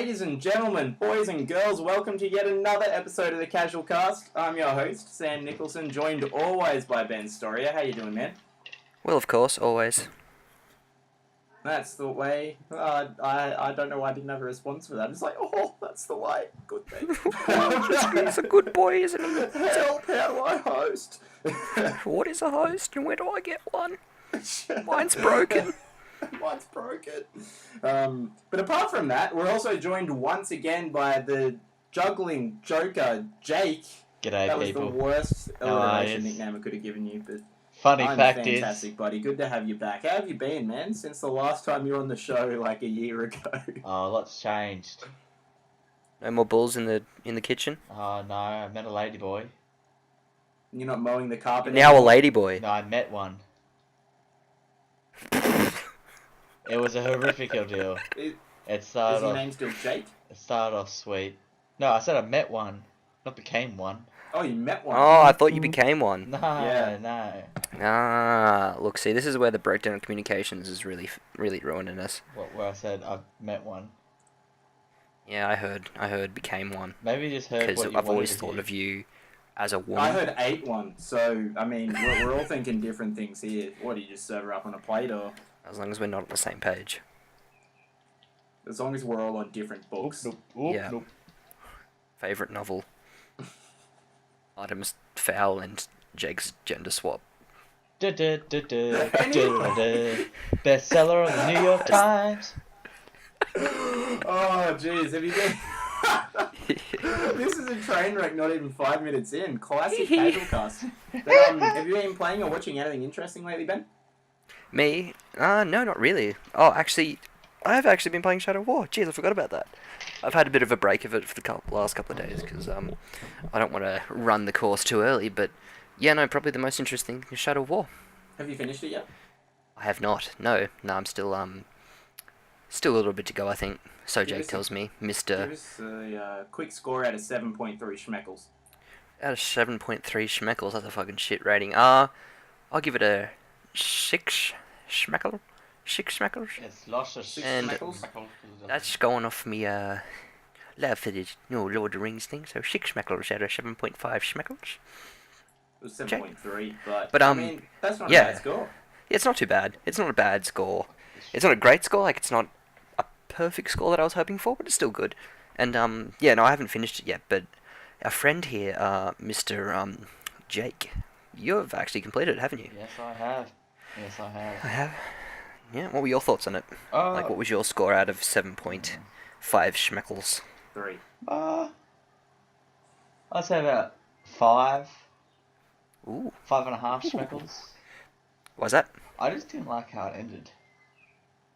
Ladies and gentlemen, boys and girls, welcome to yet another episode of the CasualCast. I'm your host, Sam Nicholson, joined always by Ben Storia. How you doing, man? Well, of course, always. That's the way. I don't know why I didn't have a response for that. It's like, oh, that's the way. Good thing. He's a good boy, isn't he? Help, how do I host? What is a host and where do I get one? Mine's broken. Mine's broken. But apart from that, we're also joined once again by the juggling joker, Jake. G'day, that was people. the worst alliteration nickname I could have given you, but I'm fantastic, buddy. Good to have you back. How have you been, man? Since the last time you were on the show, like a year ago. Oh, lots changed. No more bulls in the kitchen. Oh no, I met a lady boy. You're not mowing the carpet Now anymore? a lady boy. No, I met one. It was a horrific ordeal. It Is started your off. name still Jake? It started off sweet. No, I said I met one, not became one. Oh, you met one. Oh, I thought you became one. No, Yeah. no. Ah, look, see, this is where the breakdown of communications is really ruining us. Where I said I met one. Yeah, I heard became one. Maybe you just heard Because what you I've always wanted to thought hear. of you as a I woman. heard 8-1, so, I mean, we're all thinking different things here. What, do you just serve her up on a plate, or As long as we're not on the same page. as long as we're all on different books? Nope, nope, Yeah. nope. Favourite novel. Artemis Fowl and Jake's gender swap. Bestseller on the New York Times. Oh, jeez, have you been... This is a train wreck not even 5 minutes in. Classic CasualCast. But, have you been playing or watching anything interesting lately, Ben? Me? No, not really. Oh, actually, I have actually been playing Shadow War. Jeez, I forgot about that. I've had a bit of a break of it for the last couple of days because I don't want to run the course too early. But yeah, no, probably the most interesting is Shadow War. Have you finished it yet? I have not. No, I'm still a little bit to go. I think. So Give Jake us tells me, Give Mister. us a quick score out of 7.3 schmeckles. Out of 7.3 schmeckles, that's a fucking shit rating. I'll give it a 6 schmeckle. 6 schmeckles. It's lost us. And schmeckles? that's going off me love for the Lord of the Rings thing. So 6 schmeckles out of 7.5 schmeckles. It was 7.3, but, But, I mean, that's not yeah. a bad score. It's not too bad. It's not a bad score. It's not a great score. Like it's not a perfect score that I was hoping for, but it's still good. And yeah, no, I haven't finished it yet. But our friend here, Mister Jake, you have actually completed it, haven't you? Yes, I have. Yes, I have. I have. Yeah. What were your thoughts on it? Like, what was your score out of 7.5 schmeckles? 3. I'd say about 5, Ooh. 5.5 schmeckles. Why's that? I just didn't like how it ended.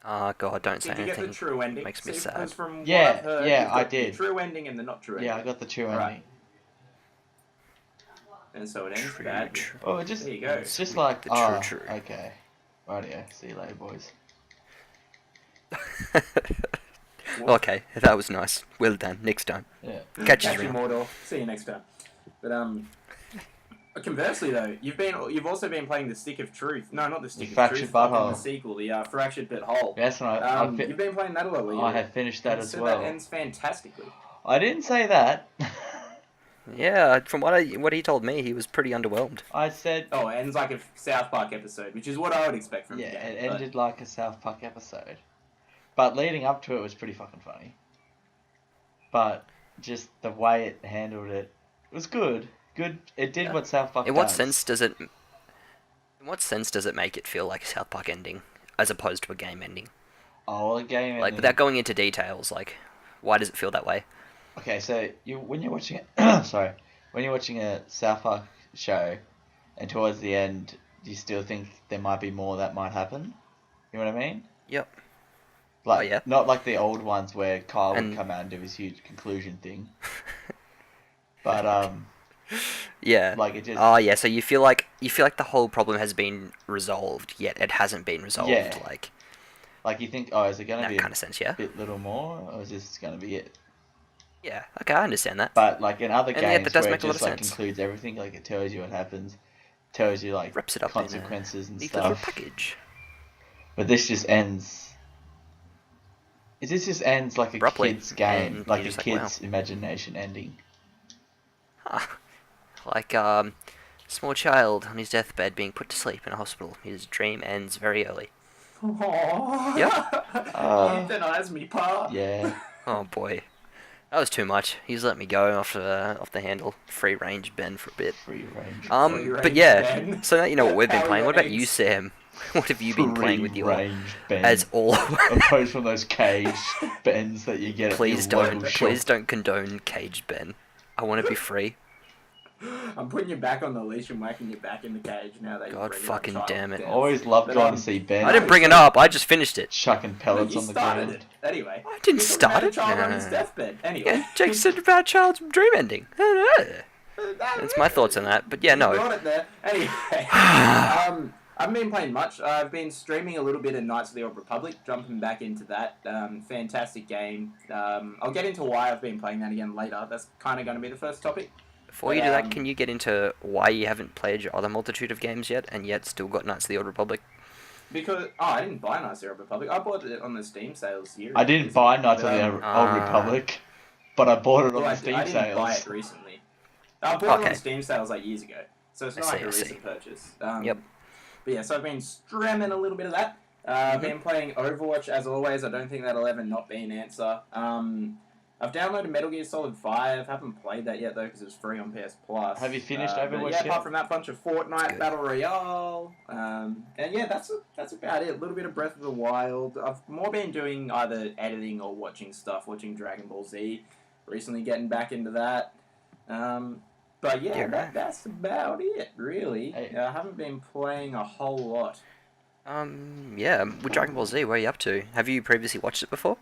Ah, God, don't say Did you get the anything. true ending? Makes me See, sad. because from Yeah, what I've heard, yeah, you've got I the did. true ending and the not true ending. Yeah, I got the true Right. ending. And so it ends True, bad. true. Oh, it just, There you go. it's just like, The true. okay. Rightio, see you later, boys. Okay, that was nice. Well done. Next time. Yeah. Catch you Catch you, around. Mordor. See you next time. But conversely though, you've also been playing the Stick of Truth. No, not the Stick of Fractured Truth. fucking Butthole. The sequel, the Fractured Butthole. Yes, and You've been playing that a lot lately. I have finished that And as so well. That ends fantastically. I didn't say that. Yeah, from what he told me, he was pretty underwhelmed. I said, Oh, it ends like a South Park episode, which is what I would expect from yeah, the game. it ended like a South Park episode. But leading up to it was pretty fucking funny. But just the way it handled it was good. Good. It did what South Park In what does. sense does it? In what sense does it make it feel like a South Park ending, as opposed to a game ending? Oh, well, a game Like, ending. without going into details, like, why does it feel that way? Okay, so when you're watching it, sorry, when you're watching a South Park show, and towards the end, you still think there might be more that might happen. You know what I mean? Yep. Like, Oh, yeah. not like the old ones where Kyle would And- come out and do his huge conclusion thing. But Yeah. like it just Oh yeah. So you feel like the whole problem has been resolved, yet it hasn't been resolved. Yeah. Like you think, oh, is it in gonna that be kind of sense. Yeah. a bit little more, or is this gonna be it? Yeah. Okay, I understand that. But like in other And yeah, games that does where make it a lot just of like sense. concludes everything, like it tells you what happens, tells you like Wraps it up consequences in and a neat little stuff. package. But this just ends Is this just ends like a Abruptly, kid's game, and like you're a just like, kid's imagination ending? Like, small child on his deathbed being put to sleep in a hospital. His dream ends very early. Aww. Yep. Euthanize me, pa. Yeah. Oh boy, that was too much. He's let me go off the handle. Free range Ben for a bit. Free range. But yeah. Ben. So now you know what we've been How are playing. your What about you, eggs? Sam? What have you been playing with your range Ben. as all? Opposed from those caged Bens that you get Please at your don't. local Please shop. don't condone caged Ben. I want to be free. I'm putting you back on the leash and whacking you back in the cage now that God fucking damn it. Always love going to see Ben. I didn't bring it up. I just finished it. Chucking pellets You on the started ground. it. Anyway. I didn't You're talking start about a it. child on his Nah. deathbed. Anyway. Yeah, Jake said about child's dream ending. That's my thoughts on that. But yeah, You no. brought it there. Anyway. I haven't been playing much. I've been streaming a little bit of Knights of the Old Republic, jumping back into that. Fantastic game. I'll get into why I've been playing that again later. That's kind of going to be the first topic. Before you do that, can you get into why you haven't played your other multitude of games yet, and yet still got Knights of the Old Republic? Because, I didn't buy Knights of the Old Republic. I bought it on the Steam sales here. I didn't buy Knights of the Old Republic, but I bought it on the Steam I didn't buy sales. it recently. I bought it Okay. on Steam sales like years ago. So it's not like a I see. recent purchase. Yep. But yeah, so I've been streaming a little bit of that. Been playing Overwatch as always. I don't think that'll ever not be an answer. I've downloaded Metal Gear Solid 5. Haven't played that yet though because it's free on PS Plus. Have you finished but Overwatch yeah, yet? apart from that, bunch of Fortnite good. Battle Royale. And yeah, that's about it. A little bit of Breath of the Wild. I've more been doing either editing or watching stuff. Watching Dragon Ball Z. Recently getting back into that. But yeah, that's about it, really. Hey. I haven't been playing a whole lot. Yeah, with Dragon Ball Z, where are you up to? Have you previously watched it before?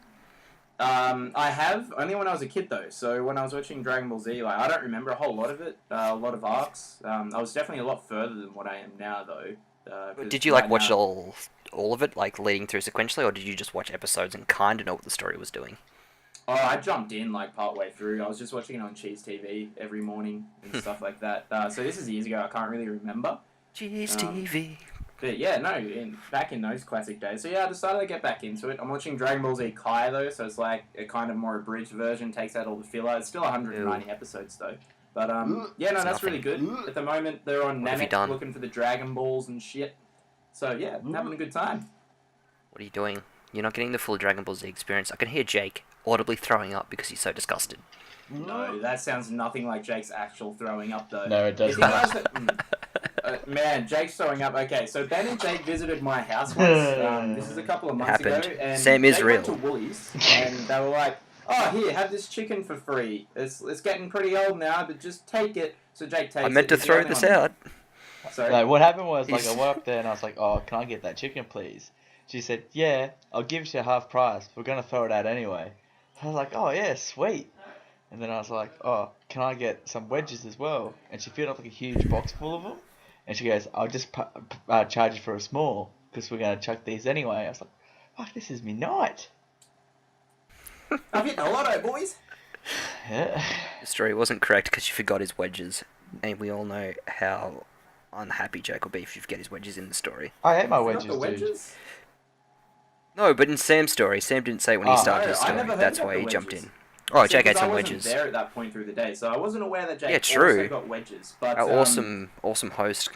I have, only when I was a kid though. So when I was watching Dragon Ball Z, I don't remember a whole lot of it, a lot of arcs. I was definitely a lot further than what I am now though. Did you watch all of it, leading through sequentially, or did you just watch episodes and kind of know what the story was doing? Oh, I jumped in part way through. I was just watching it on Cheese TV every morning and stuff like that. So this is years ago. I can't really remember. Cheese TV. But yeah, no, back in those classic days. So yeah, I decided to get back into it. I'm watching Dragon Ball Z Kai though, so it's like a kind of more abridged version, takes out all the filler. It's still 190 episodes though. But yeah, no, that's really good. At the moment, they're on What have you Namek done? looking for the Dragon Balls and shit. So yeah, having a good time. What are you doing? You're not getting the full Dragon Ball Z experience. I can hear Jake audibly throwing up because he's so disgusted. No, that sounds nothing like Jake's actual throwing up though. No, it does If you not. guys man, Jake's throwing up. Okay, so Ben and Jake visited my house once. This is a couple of months ago, Happened. and Sam is they real. went to Woolies, and they were like, "Oh, here, have this chicken for free. It's getting pretty old now, but just take it." So Jake takes it. I meant to He's the throw only this one. out. Sorry. No, what happened was, I He's- went up there and I was like, oh, can I get that chicken, please? She said, yeah, I'll give it to you half price. We're going to throw it out anyway. I was like, oh, yeah, sweet. And then I was like, oh, can I get some wedges as well? And she filled up a huge box full of them. And she goes, I'll just charge you for a small because we're going to chuck these anyway. I was like, fuck, this is me night. I've hit the lotto, boys. Yeah. The story wasn't correct because you forgot his wedges, and we all know how unhappy Jake will be if you forget his wedges in the story. I ate my Not wedges, the dude. wedges. No, but in Sam's story, Sam didn't say it when he Oh. started No, his I story. never heard That's about why the he jumped wedges. in. Oh, See, Jake had 'cause some I wasn't wedges. there at that point through the day, so I wasn't aware that Jake Yeah, true. also got wedges. But Our awesome host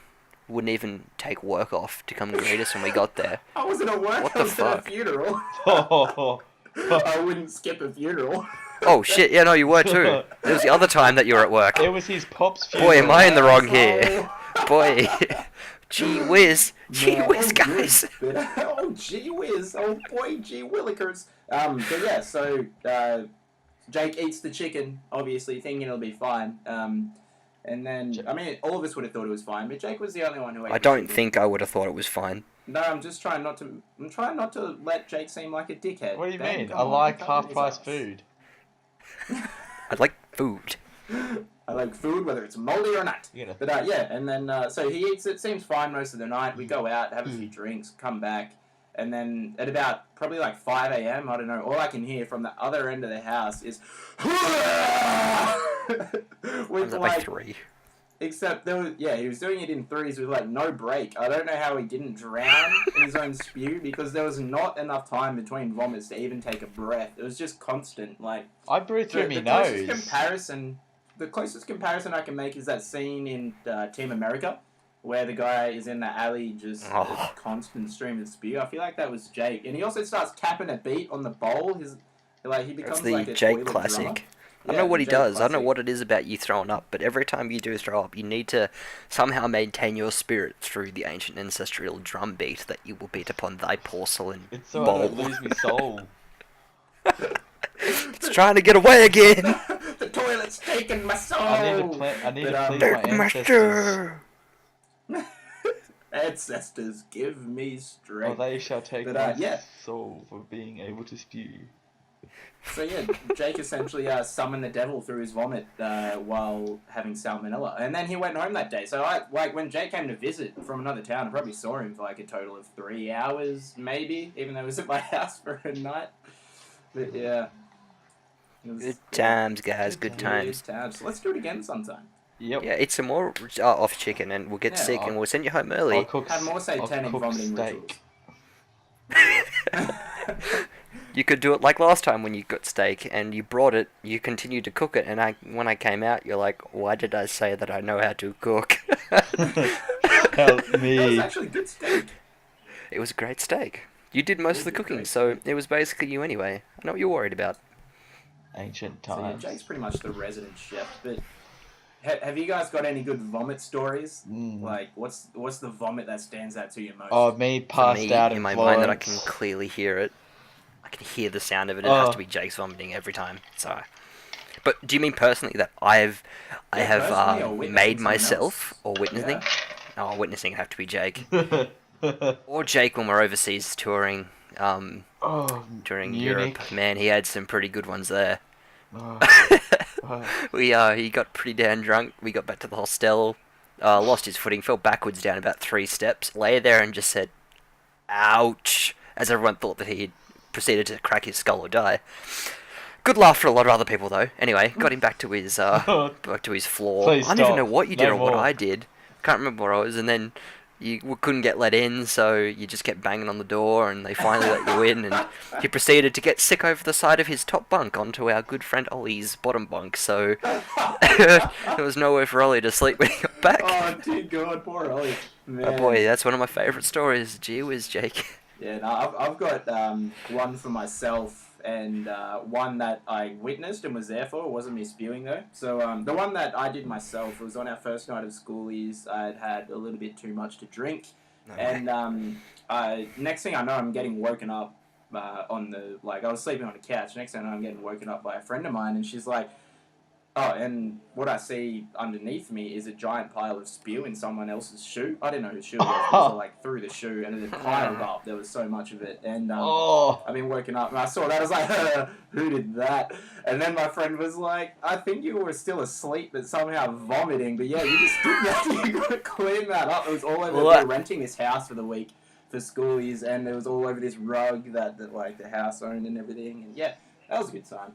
wouldn't even take work off to come greet us when we got there. I wasn't at work. What I the was at a fuck? funeral. Oh, I wouldn't skip a funeral. Oh shit! Yeah, no, you were too. It was the other time that you were at work. it was his pop's funeral. Boy, am I in the wrong Oh. here. Boy, gee whiz, gee Yeah, whiz, oh, guys. good. Oh, gee whiz. Oh, boy, gee willikers. But yeah, so Jake eats the chicken, obviously, thinking it'll be fine. And then, I mean, all of us would have thought it was fine, but Jake was the only one who ate I the don't chicken. think I would have thought it was fine. No, I'm just trying not to... I'm trying not to let Jake seem like a dickhead. What do you Ben, mean? come I on, like cover his half-price ass. food. I'd like food. I like food, whether it's moldy or not. You know. But yeah, and then so he eats it. Seems fine most of the night. We go out, have a few drinks, come back, and then at about probably 5 a.m. I don't know. All I can hear from the other end of the house is I was with up by 3. Except he was doing it in threes with like no break. I don't know how he didn't drown in his own spew because there was not enough time between vomits to even take a breath. It was just constant. Like I breathe through my nose. The closest comparison I can make is that scene in Team America where the guy is in the alley just a constant stream of spew. I feel like that was Jake, and he also starts tapping a beat on the bowl. He becomes That's the like a Jake toilet classic. drummer. I don't know what he does. Classic. I don't know what it is about you throwing up, but every time you do throw up, you need to somehow maintain your spirit through the ancient ancestral drum beat that you will beat upon thy porcelain It's so bowl. I don't lose my soul. It's trying to get away again. The toilet's taking my soul. I need to please my Dark ancestors. Master. Ancestors, give me Or strength. they shall take But, my yeah. soul for being able to spew. So yeah, Jake essentially summoned the devil through his vomit while having salmonella, and then he went home that day. So when Jake came to visit from another town, I probably saw him for like a total of 3 hours, maybe, even though he was at my house for a night. But yeah, Good times, guys. Good times. Good times. Let's do it again sometime. Yep. Yeah, eat some more off chicken, and we'll get sick, and we'll send you home early. I'll cook, Have more satanic I'll cook vomiting steak. You could do it like last time when you got steak and you brought it, you continued to cook it, and when I came out, you're like, why did I say that I know how to cook? Help That me. was actually good steak. It was a great steak. You did most of the cooking, so it was basically you anyway. I know what you're worried about. Ancient So yeah, times. Jake's pretty much the resident chef. But have you guys got any good vomit stories? Like, what's the vomit that stands out to you most? Oh, me For passed me, out in of my Florence. mind that I can clearly hear it. I can hear the sound of it. It has to be Jake's vomiting every time. So, but do you mean personally that I have personally or witnessing made someone myself else? or witnessing? Yeah. Oh, witnessing have to be Jake or Jake when we're overseas touring during Munich. Europe. Man, he had some pretty good ones there. Oh, He got pretty damn drunk. We got back to the hostel, lost his footing, fell backwards down about 3 steps, lay there and just said, "Ouch!" as everyone thought that he had proceeded to crack his skull or die. Good laugh for a lot of other people though. Anyway, got him back to his floor. Please I don't even know stop. what you did No or what more. I did. Can't remember what I was, and then you couldn't get let in, so you just kept banging on the door, and they finally let you in, and he proceeded to get sick over the side of his top bunk onto our good friend Ollie's bottom bunk, so there was nowhere for Ollie to sleep when he got back. Oh, dear God, poor Ollie. Man. Oh boy, that's one of my favourite stories. Gee whiz, Jake. Yeah, no, I've got one for myself and one that I witnessed and was there for. It wasn't me spewing though. So the one that I did myself was on our first night of schoolies. I'd had a little bit too much to drink, and next thing I know, I'm getting woken up I was sleeping on a couch. Next thing I know, I'm getting woken up by a friend of mine, and she's like, oh, and what I see underneath me is a giant pile of spew in someone else's shoe. I didn't know whose shoe it was, so like through the shoe, and it had piled up. There was so much of it, and I've been woken up, and I saw that. I was like, who did that? And then my friend was like, I think you were still asleep, but somehow vomiting. But yeah, you just did that. You got to clean that up. It was all over. We were renting this house for the week for schoolies, and it was all over this rug that like the house owned and everything. And yeah, that was a good time.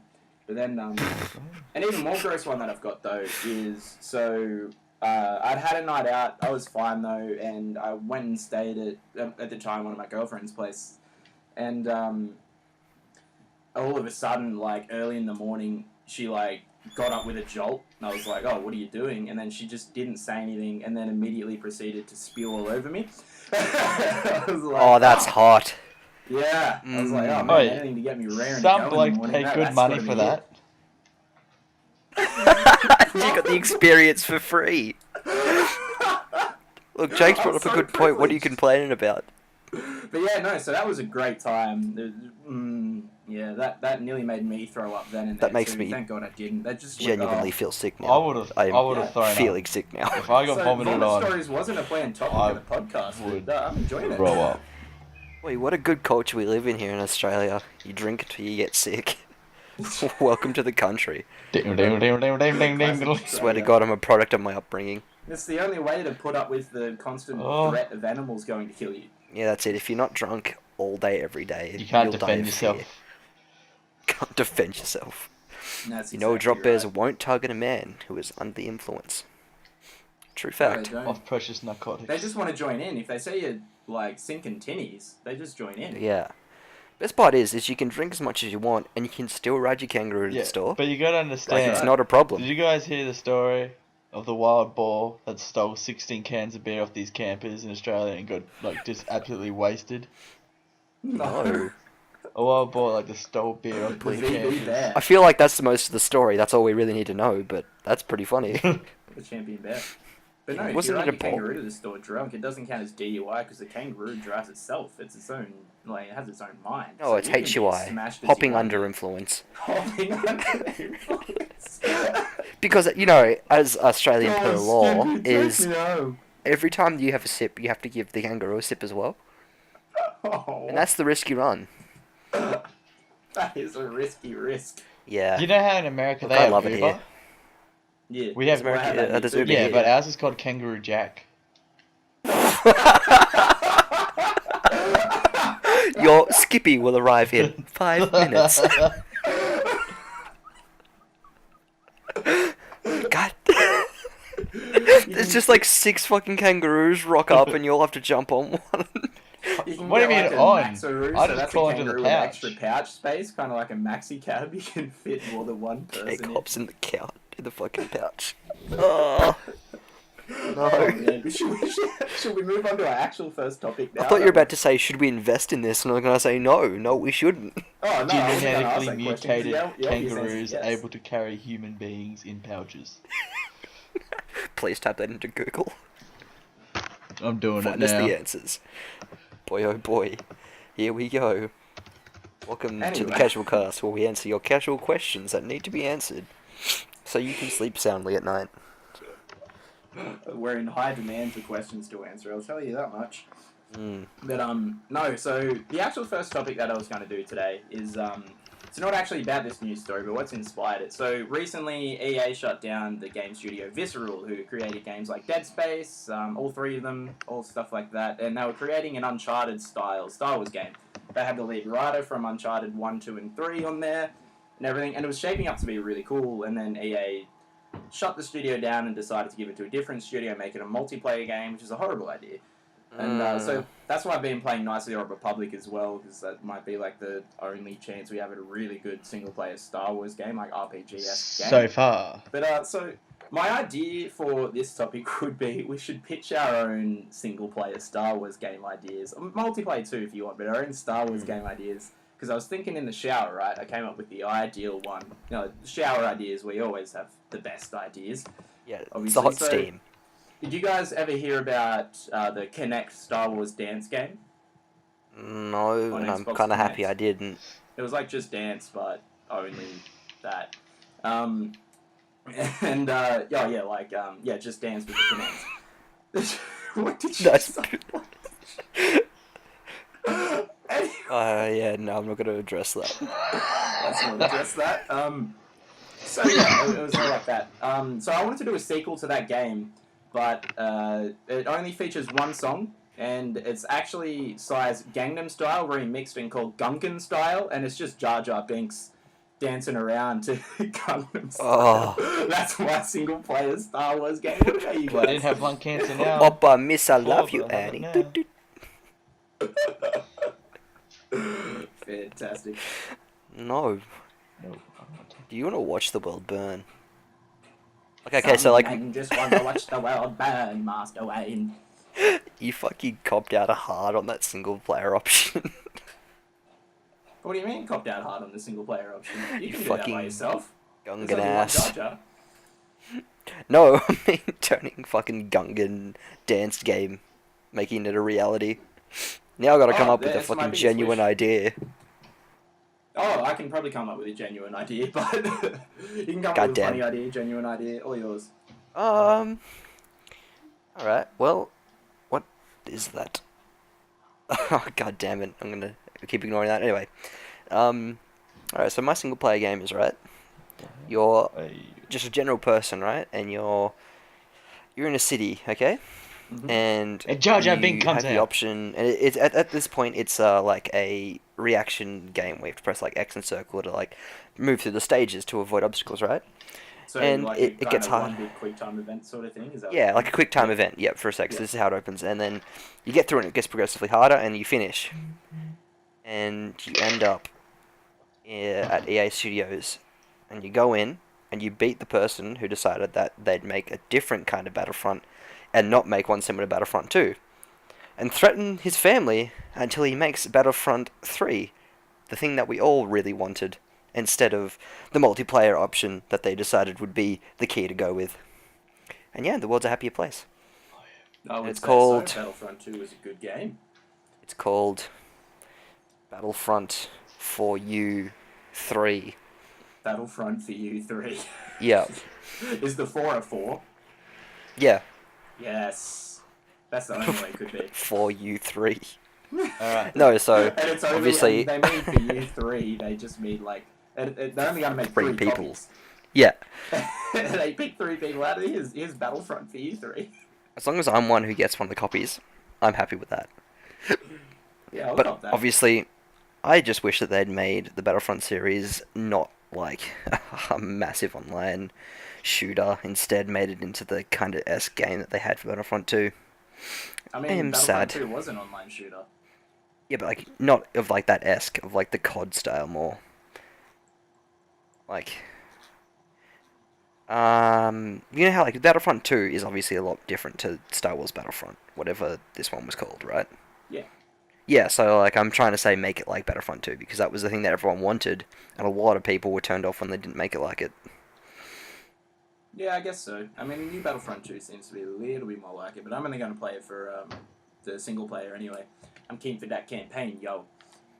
But then, an even more gross one that I've got though is, so I'd had a night out, I was fine though, and I went and stayed at the time, one of my girlfriend's place, and all of a sudden, like early in the morning, she like got up with a jolt, and I was like, oh, what are you doing? And then she just didn't say anything, and then immediately proceeded to spew all over me. I was like, Oh, that's hot. yeah, I was like, oh man, Oi, anything to get me raring to some go in blokes the morning. pay good That's money gotta for be it. that. You got the experience for free. Look, Jake's brought up a good point. What are you complaining about? But yeah, no, so that was a great time. Yeah, that nearly made me throw up then and That there makes too. me Thank God I didn't. That just Genuinely feel sick now. I would have thrown up. feeling sick now. If I got So vomited vomit on, stories wasn't a planned topic of the podcast. would But, I'm enjoying it. throw up. Wait, what a good culture we live in here in Australia. You drink until you get sick. Welcome to the country. Ding, ding, ding, ding, ding, ding, ding. Swear to God, I'm a product of my upbringing. It's the only way to put up with the constant threat of animals going to kill you. Yeah, that's it. If you're not drunk all day, every day, You can't you'll die defend of yourself. fear. Can't defend yourself. And that's You know, exactly drop bears right. won't target a man who is under the influence. True No, they fact. don't. of precious narcotics. They just want to join in. If they say you're like sinking tinnies, they just join in. Yeah. Best part is you can drink as much as you want, and you can still ride your kangaroo to Yeah, the store. but you gotta Like, understand. it's not a problem. Did you guys hear the story of the wild boar that stole 16 cans of beer off these campers in Australia and got like just absolutely wasted? No. A wild boar like just stole beer off The these VB campers. bear. I feel like that's the most of the story. That's all we really need to know, but that's pretty funny. The champion bear. But no, if Wasn't you it ride a your boar? kangaroo to the store drunk, it doesn't count as DUI because the kangaroo drives itself. It's its own, like, it has its own mind. Oh, So it's you can be HUI. smashed as Hopping you want. under influence. Hopping under influence. Because, you know, as Australian per law, stupid, take is me home. every time you have a sip, you have to give the kangaroo a sip as well. Oh, And that's the risk you run. that is a risky risk. Yeah. You know how in America Look, they I have love it Uber? here. Yeah, We have well, I America- that there's too. Uber Yeah, here. but ours is called Kangaroo Jack. Your Skippy will arrive in 5 minutes. God. It's just like 6 fucking kangaroos rock up and you'll have to jump on one. You can What do you get, mean like, a on? Maxaroo, I so just that's crawl a into the kangaroo with pouch. extra pouch space, kind of like a maxi cab. You can fit more than one person Jake in. hops in the couch, in the fucking pouch. Oh, Oh, no. man. Should we move on to our actual first topic now? I thought you were about to say, should we invest in this? And I was going to say, no, we shouldn't. Oh, no, I wasn't gonna ask Genetically that question, 'cause mutated the obvious answer is kangaroos yes. able to carry human beings in pouches. Please type that into Google. I'm doing Find it us now. the answers. Boy, oh boy. Here we go. Welcome to the Anyway. Casual Cast, where we answer your casual questions that need to be answered, so you can sleep soundly at night. We're in high demand for questions to answer, I'll tell you that much. Mm. But, no, so the actual first topic that I was going to do today is, it's not actually about this news story, but what's inspired it. So, recently, EA shut down the game studio Visceral, who created games like Dead Space, all 3 of them, all stuff like that, and they were creating an Uncharted-style Star Wars game. They had the lead writer from Uncharted 1, 2, and 3 on there, and everything, and it was shaping up to be really cool, and then EA shut the studio down and decided to give it to a different studio, make it a multiplayer game, which is a horrible idea. And so that's why I've been playing Knights of the Old Republic as well, because that might be like the only chance we have at a really good single-player Star Wars game, like RPG-esque game. So far. But so my idea for this topic would be we should pitch our own single-player Star Wars game ideas, multiplayer too if you want, but our own Star Wars game ideas. Because I was thinking in the shower, right? I came up with the ideal one. You know, shower ideas, we always have the best ideas. Yeah, it's Obviously, the hot so- steam. Did you guys ever hear about the Kinect Star Wars dance game? No, on and I'm Xbox kind of happy Connect. I didn't. It was like Just Dance, but only that. And Just Dance with the Kinect. What did you That's- say? Anyway, Yeah, no, I'm not going to address that. let's not address that. So yeah, it was all like that. So I wanted to do a sequel to that game, but it only features one song, and it's actually size Gangnam Style remixed and called Gungan Style, and it's just Jar Jar Binks dancing around to Gangnam Style. That's my single player Star Wars game. What about you I didn't guys? have lung cancer now. Oppa, miss, I love Oh, you, but I have it Annie. now. Doot, doot. Fantastic. No. No, Do you want to watch the world burn? Okay, so like, Some just want to watch the world burn, Master Wayne. you fucking copped out hard on that single player option. What do you mean copped out hard on the single player option? You You can do that fucking by yourself. There's Gungan only one ass. Jar Jar. No, I mean turning fucking Gungan dance game, making it a reality. Now I gotta come Oh, up with a that's my fucking biggest genuine wish. idea. Oh, I can probably come up with a genuine idea, but you can come up with a Goddamn. funny idea, genuine idea, all yours. Alright, well, what is that? Oh, god damn it, I'm gonna keep ignoring that. Anyway, alright, so my single player game is, right, you're Hey. just a general person, right, and you're in a city, okay? Mhm. And And Jar Jar you Binks comes have the out. option, and it's at this point it's like a reaction game where you have to press like X and circle to like move through the stages to avoid obstacles, right? So and like it kind gets of hard. one big quick time event sort of thing. Is that what Yeah, you like mean? a quick time Yeah. event. Yep, for a sec. So Yeah. this is how it opens, and then you get through, and it gets progressively harder, and you finish, and you end up at EA Studios, and you go in, and you beat the person who decided that they'd make a different kind of Battlefront, and not make one similar to Battlefront 2, and threaten his family until he makes Battlefront 3, the thing that we all really wanted, instead of the multiplayer option that they decided would be the key to go with. And yeah, the world's a happier place. I And would it's say so. called Battlefront 2 is a good game. it's called Battlefront for You 3. Battlefront for you 3. Yeah. Is the 4 a 4? Yeah. Yes. That's the only way it could be. For You 3. Alright. No, so And it's only, obviously and they mean for you 3, they just mean like, they're only going to make 3 3 people. copies. Yeah. They pick 3 people out of it. Here's Battlefront for you 3. As long as I'm one who gets one of the copies, I'm happy with that. Yeah, I'll But cop that. obviously, I just wish that they'd made the Battlefront series not like a massive online shooter. Instead, made it into the kind of esque game that they had for Battlefront 2. I I mean, am Battlefront sad. 2 was an online shooter. Yeah, but like not of like that esque, of like the COD style more. Like, you know how like Battlefront 2 is obviously a lot different to Star Wars Battlefront, whatever this one was called, right? Yeah. Yeah, so like I'm trying to say make it like Battlefront 2 because that was the thing that everyone wanted, and a lot of people were turned off when they didn't make it like it. Yeah, I guess so. I mean, new Battlefront 2 seems to be a little bit more like it, but I'm only going to play it for the single player anyway. I'm keen for that campaign, yo.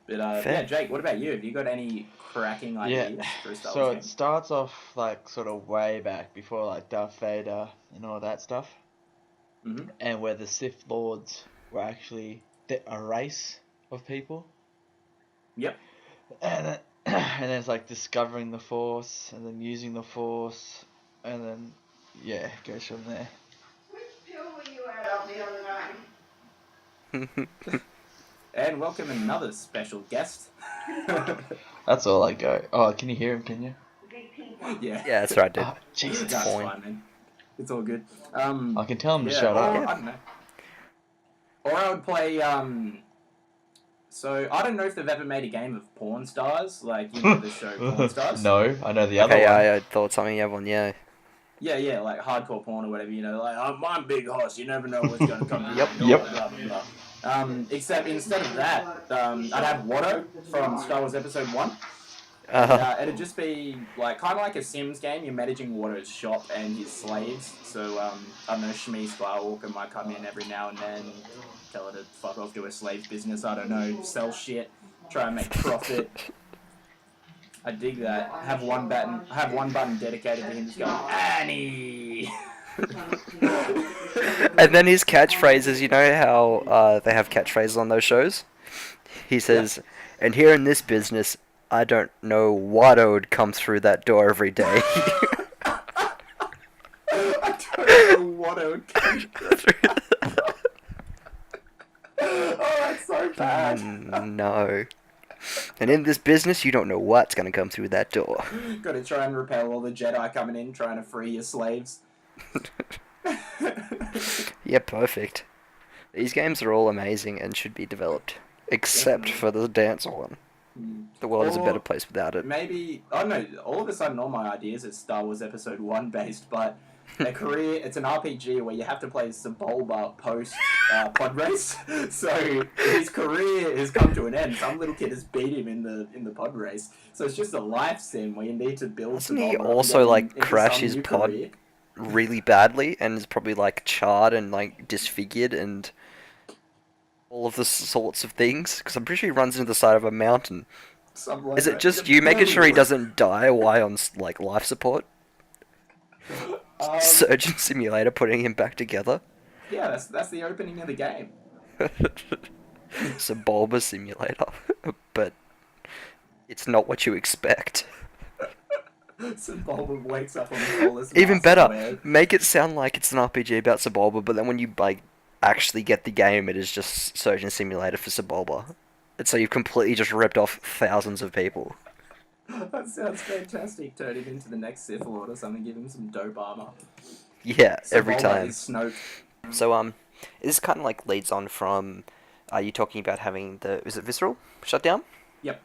But Fair. yeah, Jake, what about you? Have you got any cracking ideas for a Star So Wars it game? starts off like sort of way back before like Darth Vader and all that stuff, Mm-hmm. and where the Sith Lords were actually a race of people, Yep. and then, and then it's like discovering the Force and then using the Force, and then yeah, it goes from there. Which pill were you at the other night? And welcome another special guest. That's all I go. Oh, can you hear him? Can you? The big pink one. Yeah. Yeah, that's right, dude. Oh, Jesus. That's Fine. fine, man. It's all good. I can tell him to yeah, shut or, up. I don't know. Or I would play, so I don't know if they've ever made a game of Porn Stars, like, you know, the show Porn Stars. No, I know the other Okay, one. I thought something you have one, yeah. Yeah, like hardcore porn or whatever, you know, like, I'm big horse, you never know what's going to come. Yep. Yep. Blah, blah, blah. Except instead of that, I'd have Watto from Star Wars Episode 1. It'd just be like kind of like a Sims game. You're managing Watto's shop and his slaves. So I don't know, Shmi Skywalker might come in every now and then, tell her to fuck off to a slave business. I don't know, sell shit, try and make profit. I dig that. Have one button dedicated to him just going Annie. And then his catchphrases, you know how they have catchphrases on those shows? He says, and here in this business, I don't know what would come through that door every day. I don't know what it would come through. Oh, that's so bad. No. And in this business, you don't know what's going to come through that door. Got to try and repel all the Jedi coming in, trying to free your slaves. Yeah, perfect. These games are all amazing and should be developed. Except for the dance one. The world is a better place without it. Maybe, I don't know, all of a sudden all my ideas are Star Wars Episode 1 based, but a career, it's an RPG where you have to play Sebulba post pod race. So his career has come to an end. Some little kid has beat him in the pod race. So it's just a life sim where you need to build Doesn't he Sebulba also, and get like, him into crash some his new pod? career. Really badly and is probably like charred and like disfigured and all of the sorts of things because I'm pretty sure he runs into the side of a mountain. Something like Is it that. just you making sure he doesn't die while on like life support? Surgeon Simulator putting him back together. Yeah, that's the opening of the game. It's a Bulba Simulator, but it's not what you expect. Sebulba wakes up on the tallest Even mast better, somewhere. make it sound like it's an RPG about Sebulba, but then when you like actually get the game, it is just Surgeon Simulator for Sebulba. And so you've completely just ripped off thousands of people. That sounds fantastic. Turn him into the next Sith Lord or something. Give him some dope armor. Yeah, every Savolba time. is Snoke. So this kind of like leads on from, you talking about having is it Visceral shut down? Yep.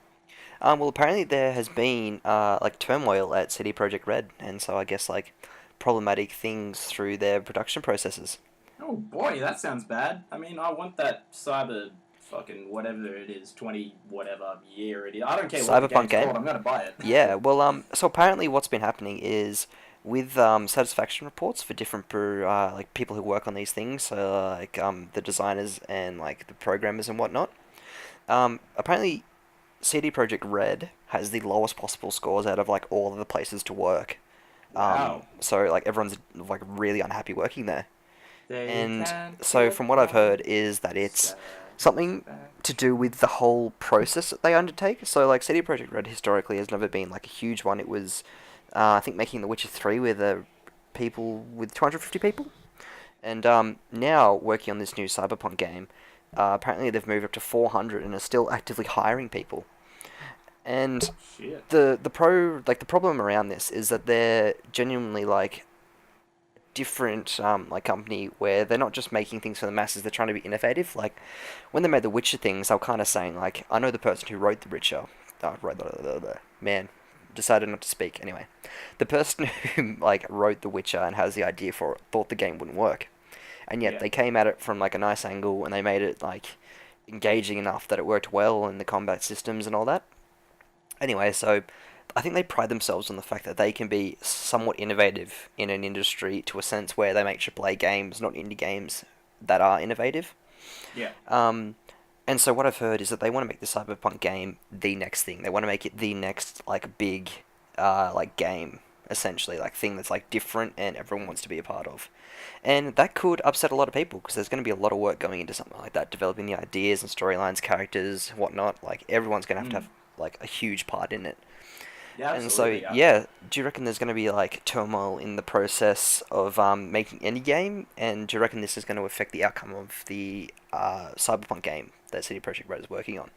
Well, apparently there has been like turmoil at CD Projekt Red, and so I guess like problematic things through their production processes. Oh boy, that sounds bad. I mean, I want that cyber fucking whatever it is, 20 whatever year it is. I don't care what the Cyberpunk game's game? called. I'm gonna buy it. Yeah, well, so apparently what's been happening is with satisfaction reports for different like people who work on these things, so like the designers and like the programmers and whatnot. Apparently CD Projekt Red has the lowest possible scores out of like all of the places to work. Wow. So like everyone's like really unhappy working there. They And can't so get from what I've heard my is that it's something to do with the whole process that they undertake. So like CD Projekt Red historically has never been like a huge one. It was I think making The Witcher 3 with people with 250 people. And now working on this new Cyberpunk game, apparently they've moved up to 400 and are still actively hiring people. And Shit. the problem around this is that they're genuinely like different like company where they're not just making things for the masses, they're trying to be innovative. Like when they made the Witcher things, they were kind of saying like, I know the person who wrote the Witcher, man, decided not to speak anyway. The person who like wrote the Witcher and has the idea for it thought the game wouldn't work, and yet Yeah. they came at it from like a nice angle and they made it like engaging enough that it worked well in the combat systems and all that. Anyway, so I think they pride themselves on the fact that they can be somewhat innovative in an industry to a sense where they make AAA games, not indie games, that are innovative. Yeah. And so what I've heard is that they want to make the Cyberpunk game the next thing. They want to make it the next like big like game, essentially, like thing that's like different and everyone wants to be a part of. And that could upset a lot of people because there's going to be a lot of work going into something like that, developing the ideas and storylines, characters, whatnot. Like everyone's going to have like a huge part in it. Yeah, And so, absolutely. yeah, do you reckon there's going to be like turmoil in the process of making any game? And do you reckon this is going to affect the outcome of the Cyberpunk game that CD Projekt Red is working on?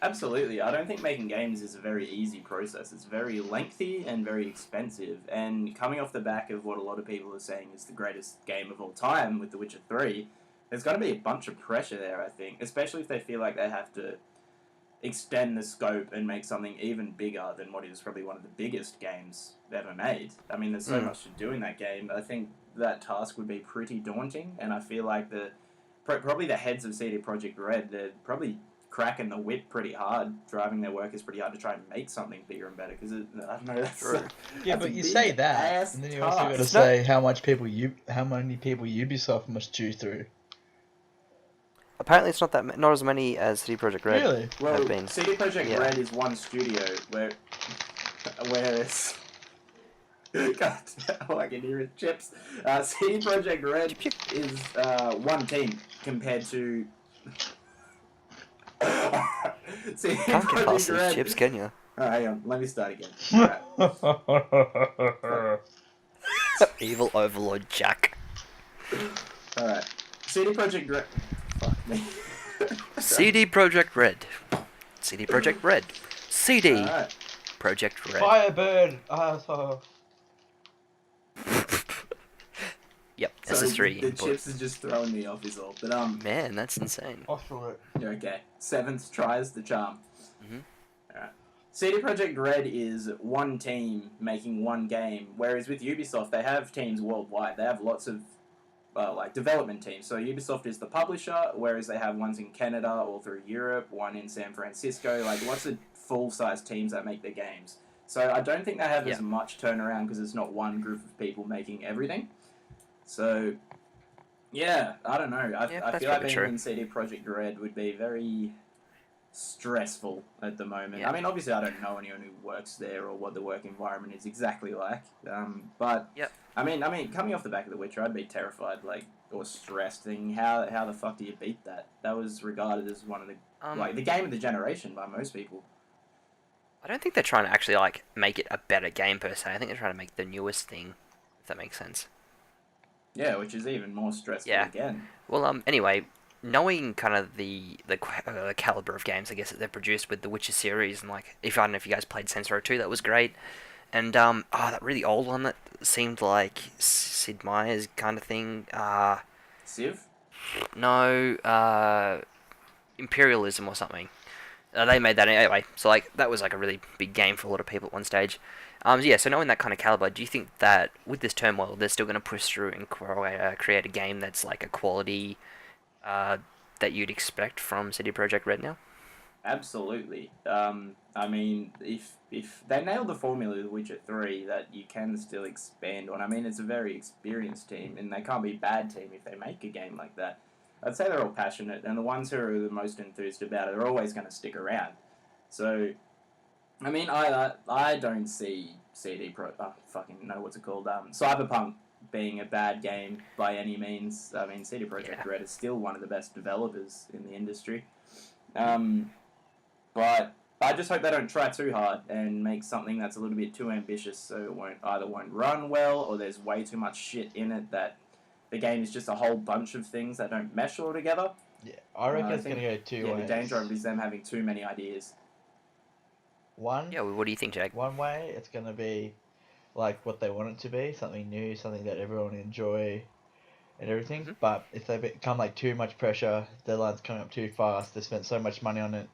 Absolutely. I don't think making games is a very easy process. It's very lengthy and very expensive. And coming off the back of what a lot of people are saying is the greatest game of all time with The Witcher 3, there's got to be a bunch of pressure there, I think. Especially if they feel like they have to extend the scope and make something even bigger than what is probably one of the biggest games ever made. I mean, there's so much to do in that game. I think that task would be pretty daunting. And I feel like probably the heads of CD Projekt Red, they're probably cracking the whip pretty hard, driving their workers pretty hard to try and make something bigger and better. Because I don't know, that's Yeah, that's but a you big say that, ass and then you also got to task. say how many people Ubisoft must chew through. Apparently, it's not as many as CD Projekt Red Really? Well, have been. CD Projekt Yeah. Red is one studio whereas God, oh, I can hear it. Chips. CD Projekt Red is one team compared to. CD Can't get past Projekt these Red. chips, can you? Oh, hang on, let me start again. Alright. Evil Overlord Jack. Alright. CD Projekt Red. Fuck me. CD Projekt Red. CD Projekt Red. CD Alright. Projekt Red. Firebird! Asshole. Yep, Sorry, SS3 the input. chips is just throwing me off is all. But Man, that's insane. Oscillate. okay. Seventh tries the charm. Mhm. Alright. CD Projekt Red is one team making one game, whereas with Ubisoft they have teams worldwide. They have lots of like development teams. So Ubisoft is the publisher, whereas they have ones in Canada, all through Europe, one in San Francisco, like lots of full-size teams that make their games. So I don't think they have as much turnaround because it's not one group of people making everything. So, yeah, I don't know. I feel like being in CD Projekt Red would be very stressful at the moment. Yeah. I mean, obviously I don't know anyone who works there or what the work environment is exactly like. But I mean, coming off the back of The Witcher, I'd be terrified, like, or stressed, thinking how the fuck do you beat that? That was regarded as one of the the game of the generation by most people. I don't think they're trying to actually like make it a better game per se. I think they're trying to make the newest thing, if that makes sense. Yeah, which is even more stressful again. Well, anyway, knowing kind of the caliber of games, I guess, that they've produced with the Witcher series, and like, if I don't know if you guys played Saints Row 2, that was great. And that really old one that seemed like Sid Meier's kind of thing. Civ? No, Imperialism or something. They made that anyway, so like that was like a really big game for a lot of people at one stage. Yeah, so knowing that kind of caliber, do you think that with this turmoil, they're still going to push through and create a game that's like a quality that you'd expect from CD Projekt Red now? Absolutely. I mean, if they nail the formula of Witcher 3 that you can still expand on, I mean, it's a very experienced team, and they can't be a bad team if they make a game like that. I'd say they're all passionate, and the ones who are the most enthused about it are always going to stick around. So, I mean, I don't see fucking know what's it called, Cyberpunk being a bad game by any means. I mean, CD Projekt Red is still one of the best developers in the industry. But I just hope they don't try too hard and make something that's a little bit too ambitious, so it won't run well, or there's way too much shit in it that the game is just a whole bunch of things that don't mesh all together. Yeah, I reckon it's going to go two ways. The danger of it is them having too many ideas. One. Yeah, what do you think, Jake? One way, it's going to be like what they want it to be, something new, something that everyone will enjoy and everything. Mm-hmm. But if they become like too much pressure, deadlines coming up too fast, they spent so much money on it,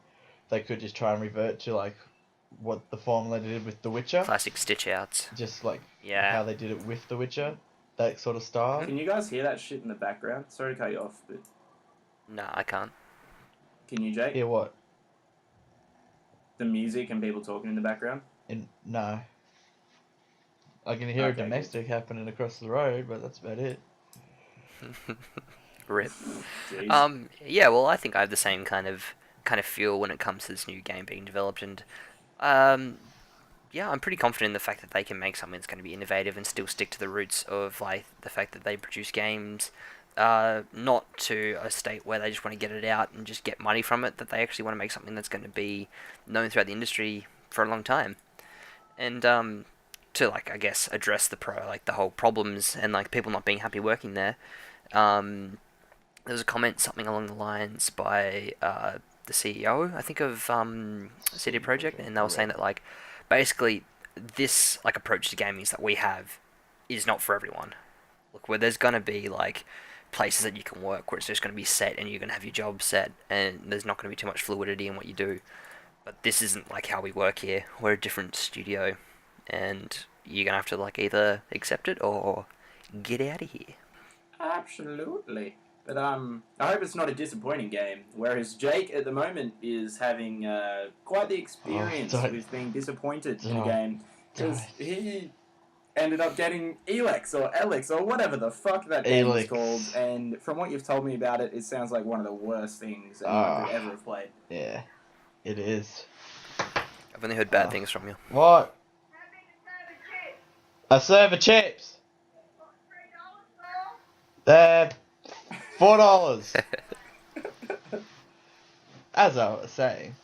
they could just try and revert to like what the formula did with The Witcher. Classic stitch outs. Just like how they did it with The Witcher, that sort of style. Can you guys hear that shit in the background? Sorry to cut you off, but... No, I can't. Can you, Jake? Hear what? The music and people talking in the background? No. I can hear a domestic happening across the road, but that's about it. Rip. Jeez. Yeah, well, I think I have the same kind of feel when it comes to this new game being developed, and yeah, I'm pretty confident in the fact that they can make something that's going to be innovative and still stick to the roots of like the fact that they produce games, not to a state where they just want to get it out and just get money from it. That they actually want to make something that's going to be known throughout the industry for a long time, and to like I guess address the whole problems and like people not being happy working there. There was a comment something along the lines by the CEO, I think, of CD Projekt, and they were saying that like basically this like approach to gaming that we have is not for everyone. Look, where there's gonna be like places that you can work where it's just gonna be set and you're gonna have your job set and there's not gonna be too much fluidity in what you do. But this isn't like how we work here. We're a different studio, and you're gonna have to like either accept it or get out of here. Absolutely. But I hope it's not a disappointing game. Whereas Jake at the moment is having quite the experience with being disappointed in a game, because he ended up getting Elex or Alex or whatever the fuck that game is called. And from what you've told me about it, it sounds like one of the worst things anyone could ever have played. Yeah, it is. I've only heard bad things from you. What? A serve of chips. They're $4. As I was saying.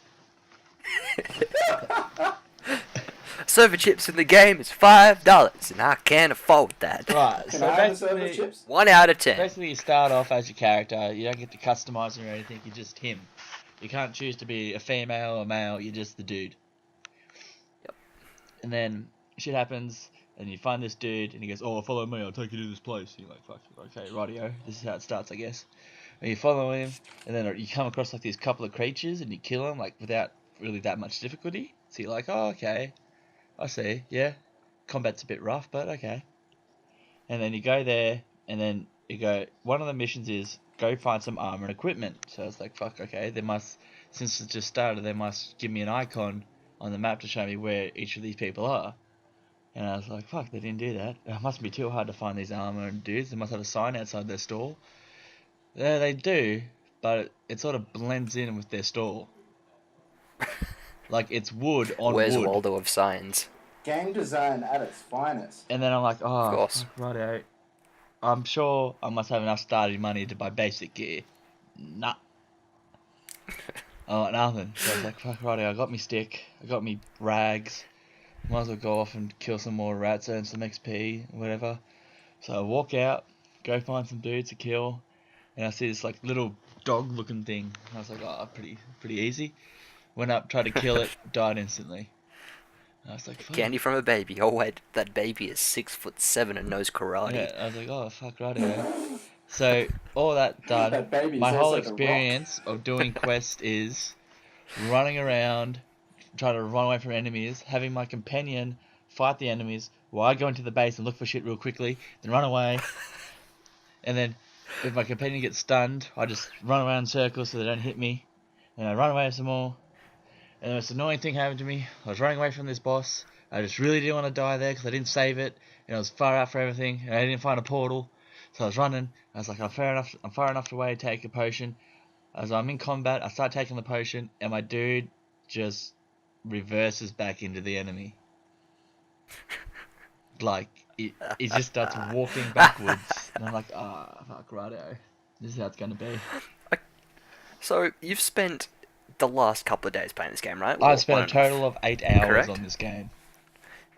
Server chips in the game is $5, and I can't afford that. Right, Can so I have a serve of basically, chips? 1 out of 10. basically you start off as your character. You don't get to customize him or anything. You're just him. You can't choose to be a female or male. You're just the dude. Yep. And then shit happens, and you find this dude, and he goes, "Oh, follow me. I'll take you to this place." And you're like, "Fuck, okay, rightio. This is how it starts, I guess." And you follow him, and then you come across like these couple of creatures, and you kill them like without really that much difficulty. So you're like, "Oh, okay, I see. Yeah, combat's a bit rough, but okay." And then you go there, and then you go. One of the missions is go find some armor and equipment. So it's like, fuck, okay. They must, since it just started, they must give me an icon on the map to show me where each of these people are. And I was like, fuck, they didn't do that. It must be too hard to find these armor and dudes. They must have a sign outside their stall. Yeah, they do, but it sort of blends in with their stall. Like, it's wood on Where's wood. Waldo of Signs? Game design at its finest. And then I'm like, oh, Of course. righto. I'm sure I must have enough starting money to buy basic gear. Nah. I got nothing. So I was like, fuck, righto, I got me stick. I got me rags. Might as well go off and kill some more rats, earn some XP, whatever. So I walk out, go find some dudes to kill. and I see this like little dog-looking thing. And I was like, oh, pretty easy. Went up, tried to kill it, died instantly. And I was like, fuck. Candy from a baby. Oh wait, that baby is 6'7" and knows karate. Yeah, I was like, oh, fuck, righto. So, all that done, That baby is my also whole the Rock. experience of doing quest is running around, trying to run away from enemies, having my companion fight the enemies while I go into the base and look for shit real quickly, then run away. And then, if my companion gets stunned, I just run around in circles so they don't hit me. And I run away some more. And the most annoying thing happened to me. I was running away from this boss. I just really didn't want to die there because I didn't save it. And I was far out for everything. And I didn't find a portal. So I was running. I was like, I'm far enough away to take a potion. As I'm in combat, I start taking the potion. And my dude just reverses back into the enemy. Like, it just starts walking backwards. And I'm like, fuck, righto. This is how it's going to be. So, you've spent the last couple of days playing this game, right? I've spent a total of 8 hours correct? on this game.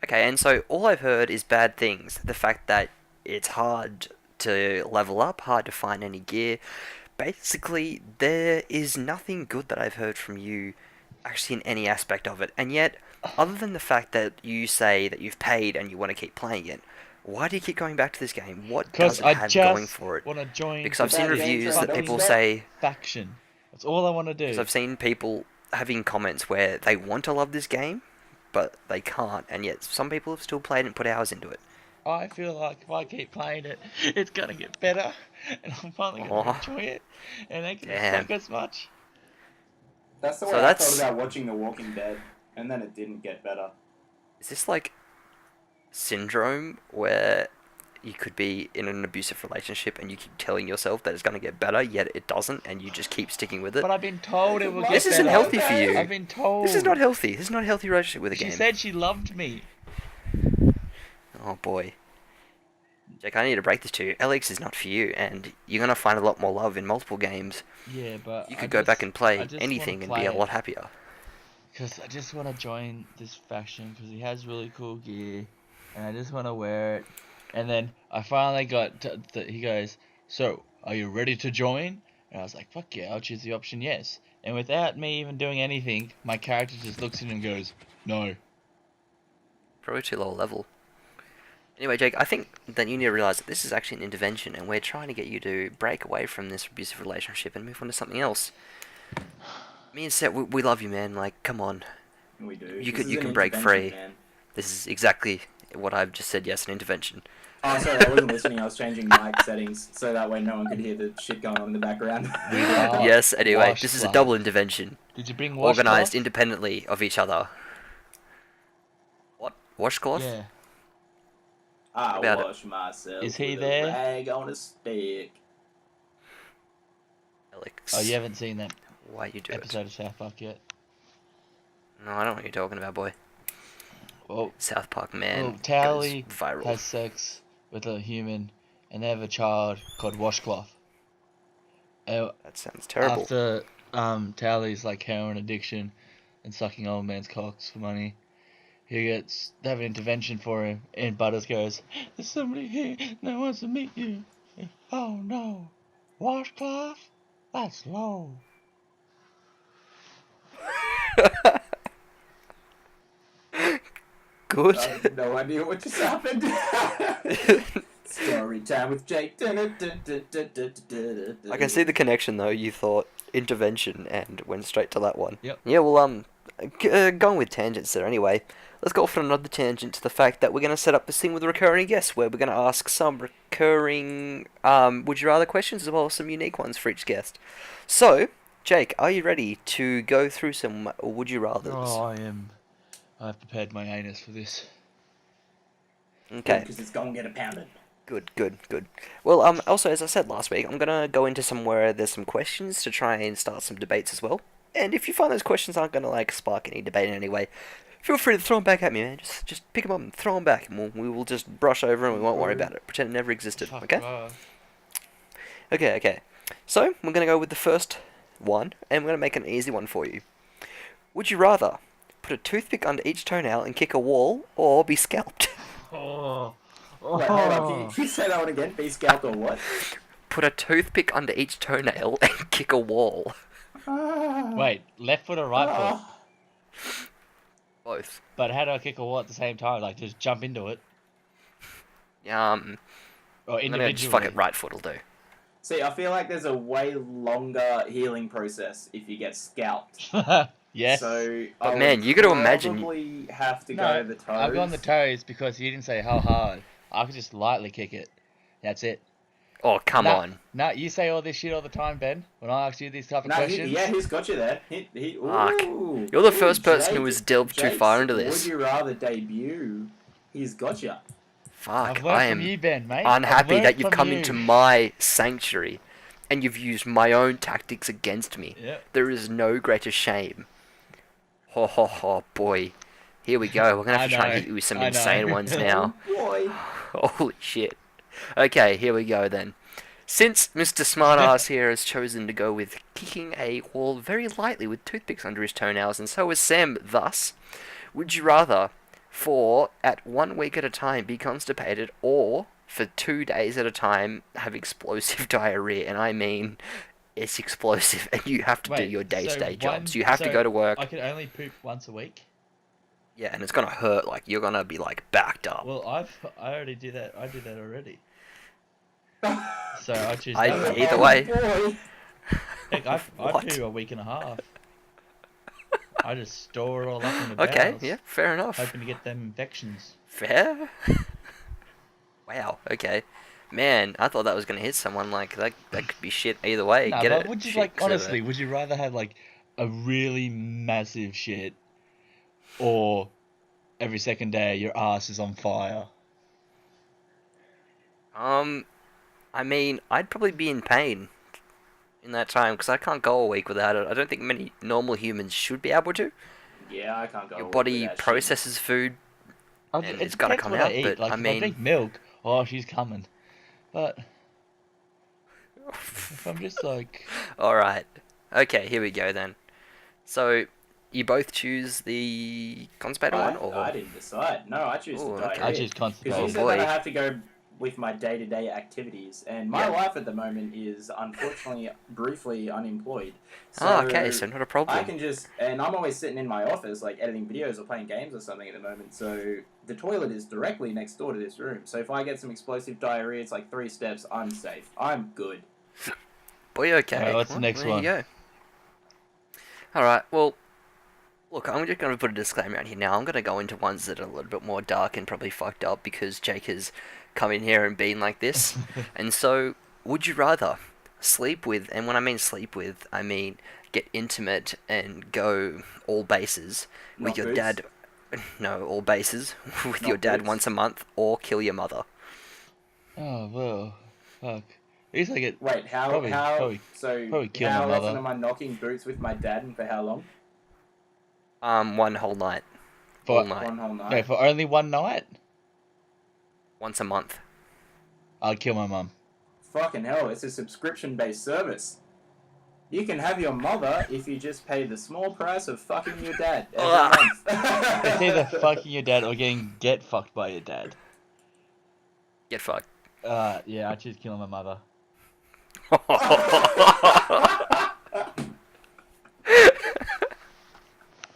Okay, and so all I've heard is bad things. The fact that it's hard to level up, hard to find any gear. Basically, there is nothing good that I've heard from you actually in any aspect of it. And yet, other than the fact that you say that you've paid and you want to keep playing it, why do you keep going back to this game? What does it have going for it? Want to join Because I've seen That reviews game that people fucking say... faction. That's all I want to do. Because I've seen people having comments where they want to love this game, but they can't, and yet some people have still played and put hours into it. I feel like if I keep playing it, it's gonna get better, and I'm finally gonna enjoy it, and it gonna suck as much. That's the way So I that's- thought about watching The Walking Dead, and then it didn't get better. Is this like syndrome where you could be in an abusive relationship and you keep telling yourself that it's going to get better, yet it doesn't, and you just keep sticking with it? But I've been told it will get better. This isn't healthy for you. I've been told. This is not healthy. This is not a healthy relationship with a game. She said she loved me. Oh boy. Jake, I need to break this to you. LX is not for you, and you're going to find a lot more love in multiple games. Yeah, but You could go back and play I just anything wanna and be a play lot it. happier. Because I just want to join this faction because he has really cool gear, and I just want to wear it. And then I finally got he goes, so, are you ready to join? And I was like, fuck yeah, I'll choose the option yes. And without me even doing anything, my character just looks at him and goes, no. Probably too low level. Anyway, Jake, I think that you need to realise that this is actually an intervention, and we're trying to get you to break away from this abusive relationship and move on to something else. Me and Seth, we love you, man. Like, come on. We do. You This can is you an can break intervention, free. man. This is exactly what I've just said. Yes, an intervention. Oh, sorry, I wasn't listening. I was changing mic settings so that way no one could hear the shit going on in the background. We are Yes. Anyway, wash this is a cloth. double intervention, Did you bring organised washcloth? independently of each other. What? Washcloth? Yeah. I About it. wash myself Is he with there? a rag on a stick. Alex. Oh, you haven't seen that Why you do episode of South Park yet? it? No, I don't know what you're talking about, boy. Well, South Park man goes Tally viral. has sex with a human, and they have a child called Washcloth. That sounds terrible. After Tally's like heroin addiction and sucking old man's cocks for money, they have an intervention for him, and Butters goes, "There's somebody here that wants to meet you." Oh no, Washcloth? That's low. Good. I have no idea what just happened. Story time with Jake. I can see the connection though. You thought intervention and went straight to that one. Yep. Yeah. Well, going with tangents there. Anyway, let's go off on another tangent to the fact that we're going to set up this thing with recurring guests, where we're going to ask some recurring would you rather questions as well as some unique ones for each guest. So, Jake, are you ready to go through some would you rather's? Oh, I am. I've prepared my anus for this. Okay. Because it's going to get a pounded. Good. Well, also, as I said last week, I'm going to go into some where there's some questions to try and start some debates as well. And if you find those questions aren't going to, like, spark any debate in any way, feel free to throw them back at me, man. Just pick them up and throw them back, and we will just brush over and we won't worry about it. Pretend it never existed, Fuck okay? off. Okay. So, we're going to go with the first one, and we're going to make an easy one for you. Would you rather put a toothpick under each toenail and kick a wall, or be scalped? Oh. Wait, hold up. Can you say that one again? Be scalped or what? put a toothpick under each toenail and kick a wall. Wait, left foot or right foot? Both. But how do I kick a wall at the same time? Like, just jump into it? Or I'm gonna individually? just fuck it, right foot will do. See, I feel like there's a way longer healing process if you get scalped. Yes. So, But I man, would you gotta imagine probably have to No, go the toes. I've gone the toes because you didn't say how hard. I could just lightly kick it. That's it. Oh, come on. No, you say all this shit all the time, Ben. When I ask you these type of No, questions. he's got you there. Fuck. Ooh, You're the first person Jake, who has delved too far into this. Would you rather debut? He's got you. Fuck, I've learned I from am you, Ben, mate. I've unhappy learned that you've from come you. into my sanctuary and you've used my own tactics against me. Yep. There is no greater shame. Ho ho ho, boy. Here we go. We're gonna have to try and hit you with some insane ones now. Boy. Holy shit. Okay, here we go then. Since Mr. Smartass here has chosen to go with kicking a wall very lightly with toothpicks under his toenails, and so has Sam thus, would you rather, for at 1 week at a time, be constipated, or for 2 days at a time, have explosive diarrhea? And I mean, it's explosive, and you have to do your day-to-day jobs. You have to go to work. I can only poop once a week? Yeah, and it's gonna hurt, like, you're gonna be, like, backed up. Well, I already do that. I do that already. So I choose that one. Either way. Boy. Heck, I What? poo a week and a half. I just store it all up in the Okay, bowels, yeah, fair enough. hoping to get them infections. Fair? Wow, okay. Man, I thought that was gonna hit someone. Like, that could be shit either way. Nah, Get but it? would you, Shit, like, honestly, would you rather have, like, a really massive shit, or every second day your ass is on fire? I mean, I'd probably be in pain in that time, because I can't go a week without it. I don't think many normal humans should be able to. Yeah, I can't go. Your with body that shit. processes food, and It it's gotta depends come what out, I eat. but Like, I if I mean... drink milk, oh, she's coming. But if I'm just like... Alright. Okay, here we go then. So, you both choose the constipated one, or...? I didn't decide. No, I choose Ooh, the okay. diarrhea. I choose Because constipated. you said boy. that I have to go with my day-to-day activities, and my Yeah. life at the moment is unfortunately briefly unemployed. Oh, okay, so not a problem. I can just, and I'm always sitting in my office, like editing videos or playing games or something at the moment. So the toilet is directly next door to this room. So if I get some explosive diarrhea, it's like 3 steps. I'm safe. I'm good. Boy, okay. Alright, what's the Well, next there one? you go. Alright, well, look, I'm just going to put a disclaimer out here now. I'm going to go into ones that are a little bit more dark and probably fucked up because Jake has come in here and been like this. And so, would you rather sleep with, and when I mean sleep with, I mean get intimate and go all bases with Not your boots? dad... No, all bases with Not your dad boots? once a month, or kill your mother. Oh, well, fuck. At least I get... Wait, how Probably kill my how mother. often am I knocking boots with my dad, and for how long? One whole night. For- All night. One whole night. No, for only one night? Once a month. I'd kill my mum. Fucking hell, it's a subscription-based service. You can have your mother if you just pay the small price of fucking your dad every month. It's either fucking your dad or get fucked by your dad. Get fucked. Yeah, I choose killing my mother.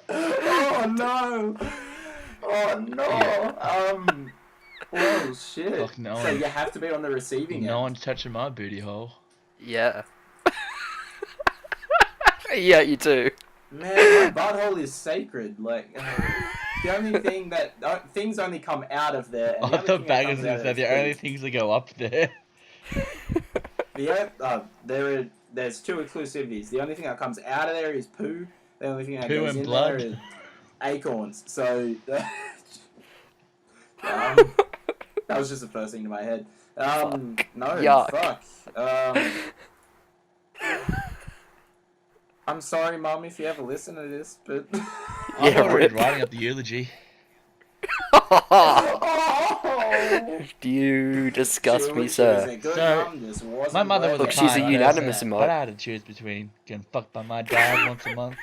Oh no! Oh no! Oh shit! Fuck no So one. you have to be on the receiving No end. one's touching my booty hole. Yeah. Yeah, you do. Man, my butthole is sacred. Like, the only thing that things only come out of there. And the I other thought thing that Bangers comes out was of that there the is only food. things that go up there. There's 2 exclusivities. The only thing that comes out of there is poo. The only thing that Poo goes and in blood. there is acorns. So that was just the first thing to my head. No, Yuck. fuck. I'm sorry, Mum, if you ever listen to this, but I'm Yeah, already rip. writing up the eulogy. Do you disgust She me, was sir? a good So, mum, just wasn't My mother was worth a Look, it. she's a kind unanimous person, emote. but I had to choose between getting fucked by my dad once a month,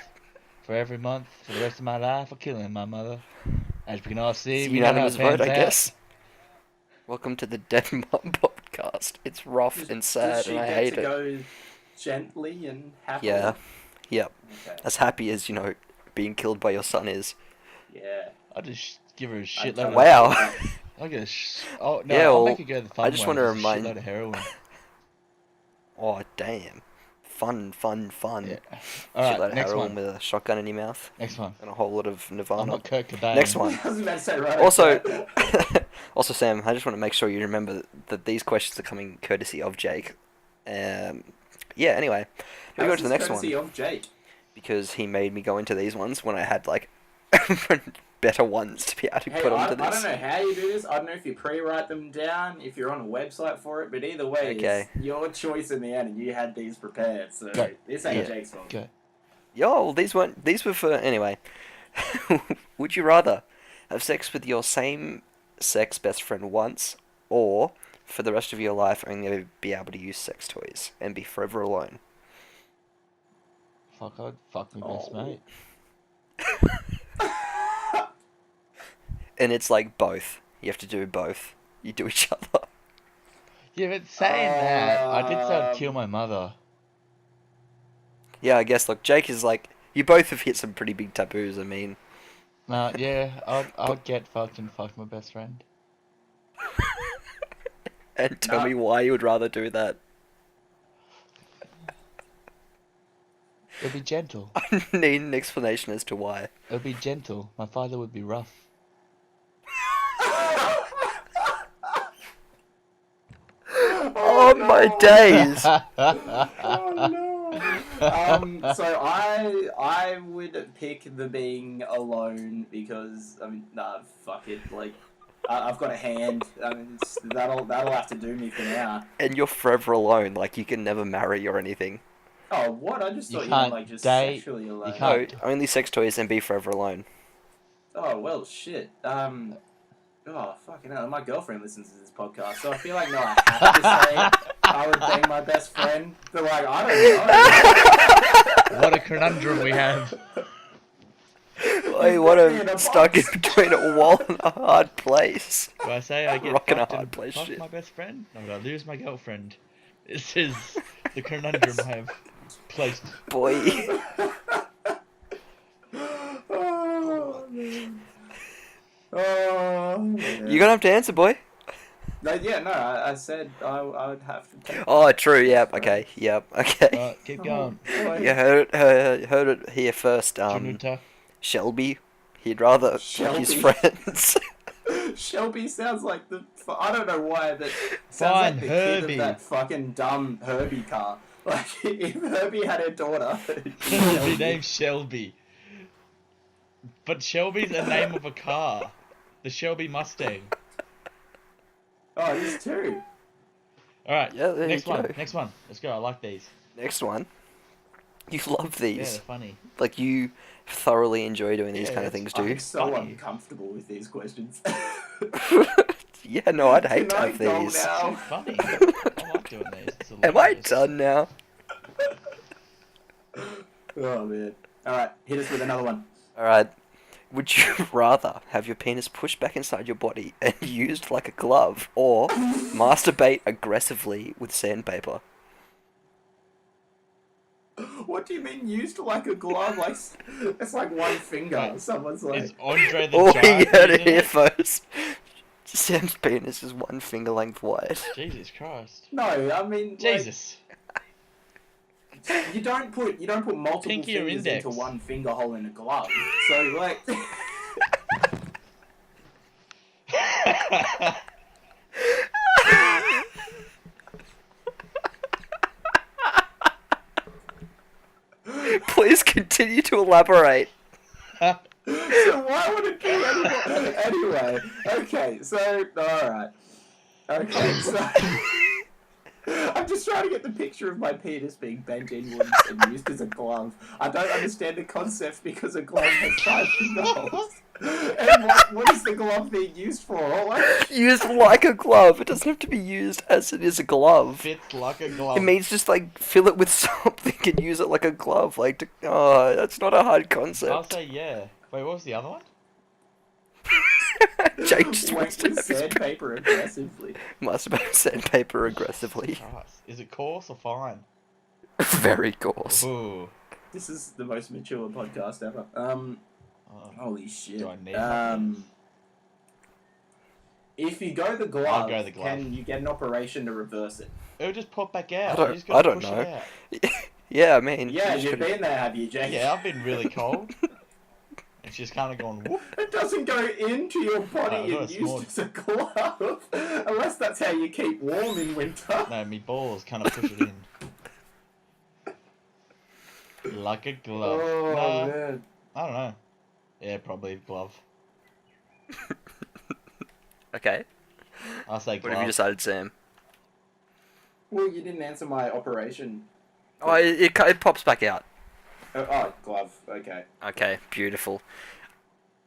for every month, for the rest of my life, or killing my mother. As we can all see, It's a we know how unanimous it pans vote, I out. guess. Welcome to the Dead Mum Podcast. podcast. It's rough and Does sad, she and I get hate to it. go gently and happily? Yeah. Yep. Okay. As happy as, being killed by your son is. Yeah. I'll just give her a I'd shitload totally of... Wow. get that. I'll get Oh, no, Yeah, I'll well, make her go the fun I just way, want to just a remind- shitload of heroin. Oh, damn. Fun. Yeah. Shitload Alright, of next heroin one. with a shotgun in your mouth. Next one. And a whole lot of I'm Nirvana. not Kurt Cobain. Next one. I was about to say, right. Also, okay. also, Sam, I just want to make sure you remember that these questions are coming courtesy of Jake. Yeah, anyway. We go How's to the this next courtesy one. of Jake? Because he made me go into these ones when I had, better ones to be able to Hey, put I onto don't this. know how you do this. I don't know if you pre-write them down, if you're on a website for it, but either way, Okay. it's your choice in the end, and you had these prepared, so Go. this ain't Yeah. Jake's fault. Go. Yo, well, these were for, anyway. Would you rather have sex with your same sex best friend once, or for the rest of your life only be able to use sex toys and be forever alone? Fuck, I'd fuck my best Oh. mate. And it's like both. You have to do both. You do each other. Yeah, but saying that, I did say I'd kill Um, my mother. Yeah, I guess, look, Jake is like, you both have hit some pretty big taboos, I mean. No, yeah, I'd get fucked and fuck my best friend. And tell No. me why you would rather do that. It'd be gentle. I need an explanation as to why. It'd be gentle. My father would be rough. Oh, my days! Oh no. So I would pick the being alone because fuck it. Like I've got a hand. That'll have to do me for now. And you're forever alone, like you can never marry or anything. Oh what? I just You thought you meant can't like just date, sexually you alone. can't- No, only sex toys and be forever alone. Oh well, shit. Oh fucking hell! My girlfriend listens to this podcast, so I feel like I have to say I would bang my best friend. But like I don't know. What a conundrum we have. Wait, what put me in a a stuck in box. between a wall and a hard place. Do I say I get Rock and a fucked hard and place fuck shit. my best friend? Or would I lose my girlfriend? This is the conundrum I have placed. Boy. Oh man. Oh man. You're gonna have to answer, boy. No, yeah, no. I said I would have to. Take Oh, true, yep, okay, okay. Keep going. boy. You heard it here first, Junta. Shelby. He'd rather fuck his Shelby. friends. Shelby sounds like the. I don't know why, but sounds Fine, like the Herbie. kid of that fucking dumb Herbie car. Like if Herbie had a daughter, Her name's Shelby. But Shelby's a name of a car. The Shelby Mustang. Oh, he's two. Alright, Yeah, there next you one. go. Next one. Let's go. I like these. Next one. You love Yeah, these. they're funny. Like, you thoroughly enjoy doing these Yeah, kind of it's things, do you? I'm so funny. uncomfortable with these questions. Yeah, no, I'd hate Can to I have go these. now? It's funny. I like doing these. It's Am I hilarious. done now? Oh man. All right, hit us with another one. Alright. Would you rather have your penis pushed back inside your body and used like a glove, or masturbate aggressively with sandpaper? What do you mean used like a glove? Like it's like one finger. Someone's like, Is Andre the Oh, Giant you heard it using here first. Sam's penis is one finger length wide. Jesus Christ. no. I mean, like, Jesus. you don't put multiple Pinky or fingers index? into one finger hole in a glove. So like, Please continue to elaborate. so why would it be anymore? Anyway, okay. So all right. Okay, so I'm just trying to get the picture of my penis being bent inwards and used as a glove. I don't understand the concept because a glove has 5 finger holes. And what is the glove being used for? Like, Used like a glove. It doesn't have to be used as it is a glove. Fits like a glove. It means just like fill it with something and use it like a glove. Like, oh, that's not a hard I'll concept. say yeah. Wait, what was the other one? Jake just Wank wants to with have his sandpaper aggressively. masturbate sandpaper aggressively. Christ. Is it coarse or fine? Very coarse. Ooh. This is the most mature podcast ever. Oh, Holy shit. do I need one? If you go the glove, I'll go the glove. can you get an operation to reverse it? It'll just pop back out. I don't- You just gotta I don't push know. it out. Yeah, I mean. Yeah, you you've should've- been there, have you, Jake? Yeah, I've been really cold. It's just kind of gone whoop. It doesn't go into your body Oh, and that's used small. as a glove. Unless that's how you keep warm in winter. No, me balls kind of push it in. Like a glove. Oh, No, man. I don't know. Yeah, probably glove. Okay. I'll say What glove. have you decided, Sam? Well, you didn't answer my operation. Oh, it pops back out. Oh, glove. Okay. Okay, beautiful.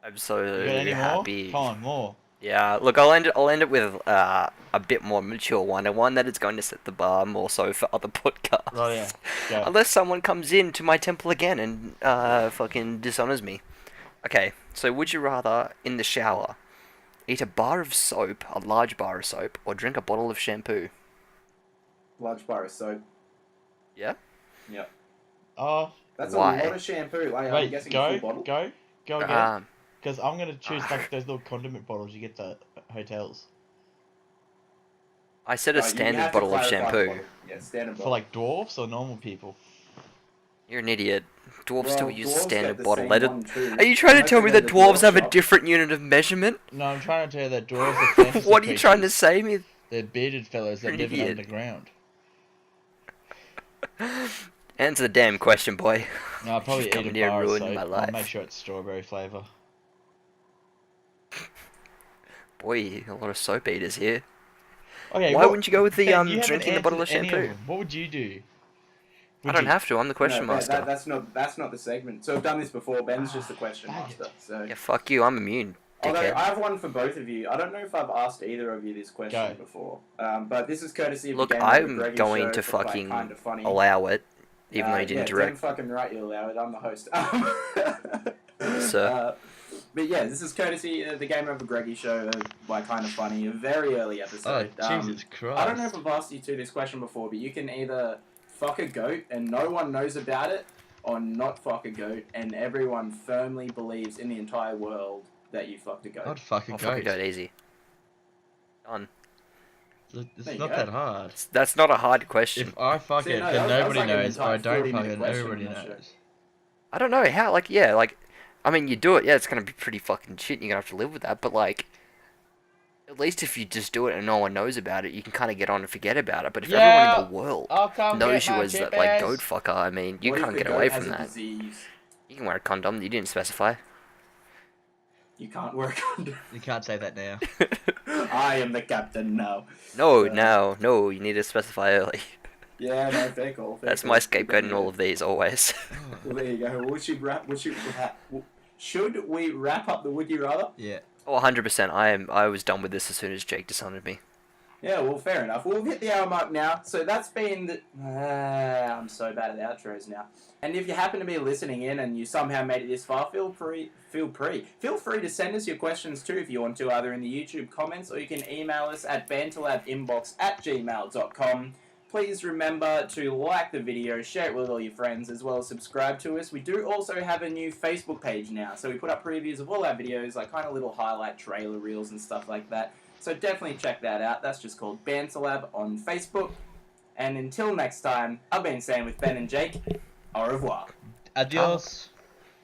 I'm so You got any happy. more? Come on, more. Yeah, look, I'll end it with a bit more mature one, and one that is going to set the bar more so for other podcasts. Oh yeah. Go. Unless someone comes into my temple again and fucking dishonors me. Okay, so would you rather, in the shower, eat a bar of soap, a large bar of soap, or drink a bottle of shampoo? Large bar of soap. Yeah? Yep. Oh, That's Why? a lot of shampoo. Like, I'm wait. guessing Go. a full bottle. Go again. Um, Because I'm gonna choose like those little condiment bottles you get at hotels I said No, a you standard have to bottle of clarify the shampoo. bottle. Yeah, standard for bottle. like dwarfs or normal people. You're an idiot. Dwarves Well, still use dwarves standard get the bottle. same Let it... one too. Are you trying to Unless tell they me go that to the dwarves have a shop. different unit of measurement? No, I'm trying to tell you that dwarves are fantasy What are you trying to creatures. say me? They're bearded fellows that You're an live idiot. underground. Answer the damn question, boy. No, I'll probably You've come eat a here and bar of ruined soap. my I'll life. make sure it's strawberry flavour. Boy, a lot of soap eaters here. Okay, Why wouldn't you go with the, Ben, you haven't drinking the bottle of answered any shampoo? them. What would you do? I don't have to. I'm the question No, master. that's not the segment. So I've done this before. Ben's just the question Faggot. master. So. Yeah, fuck you. I'm immune, Although dickhead. I have one for both of you. I don't know if I've asked either of you this question Go. before. But this is courtey of Look, the Game I'm Over Greggy going show. to It's, like, fucking kinda funny. allow it, even though you didn't yeah, direct. damn fucking right you allow it. I'm the host. Sir. But yeah, this is courtesy of the Game Over Greggy show by Kind of Funny, a very early Oh, episode. Jesus Christ. I don't know if I've asked you two this question before, but you can either fuck a goat and no one knows about it, or not fuck a goat and everyone firmly believes in the entire world that you fucked a goat. I'd fuck a I'll fucking goat. do it easy. Done. There It's you not go. that hard. That's not a hard question. If I fuck See, it, no, then that was nobody like an knows. Or I entire don't fuck 40-minute it, question everybody on that show. knows. I don't know how. Like, yeah, like, I mean, you do it. Yeah, it's gonna be pretty fucking shit. And you're gonna have to live with that. But like, at least if you just do it and no one knows about it, you can kind of get on and forget about it. But if everyone in the world I'll come knows get you my as that chip like ass. goat fucker, I mean, you What if can't the get goat away has from a that. disease? You can wear a condom. You didn't specify. You can't work on it. You can't say that now. I am the captain now. No, Uh, no, you need to specify early. Yeah, no, fair call. Fair That's call. my scapegoat in all of these, always. Well, there you go. Should we wrap up the Would You Rather? Yeah. Oh, 100%. I was done with this as soon as Jake dishonored me. Yeah, well, fair enough. We'll hit the hour mark now. So that's been the... I'm so bad at outros now. And if you happen to be listening in and you somehow made it this far, feel free to send us your questions too if you want to, either in the YouTube comments or you can email us at banterlabinbox@gmail.com. Please remember to like the video, share it with all your friends, as well as subscribe to us. We do also have a new Facebook page now, so we put up previews of all our videos, like kind of little highlight trailer reels and stuff like that. So definitely check that out. That's just called Banter Lab on Facebook. And until next time, I've been Sam with Ben and Jake. Au revoir. Adios.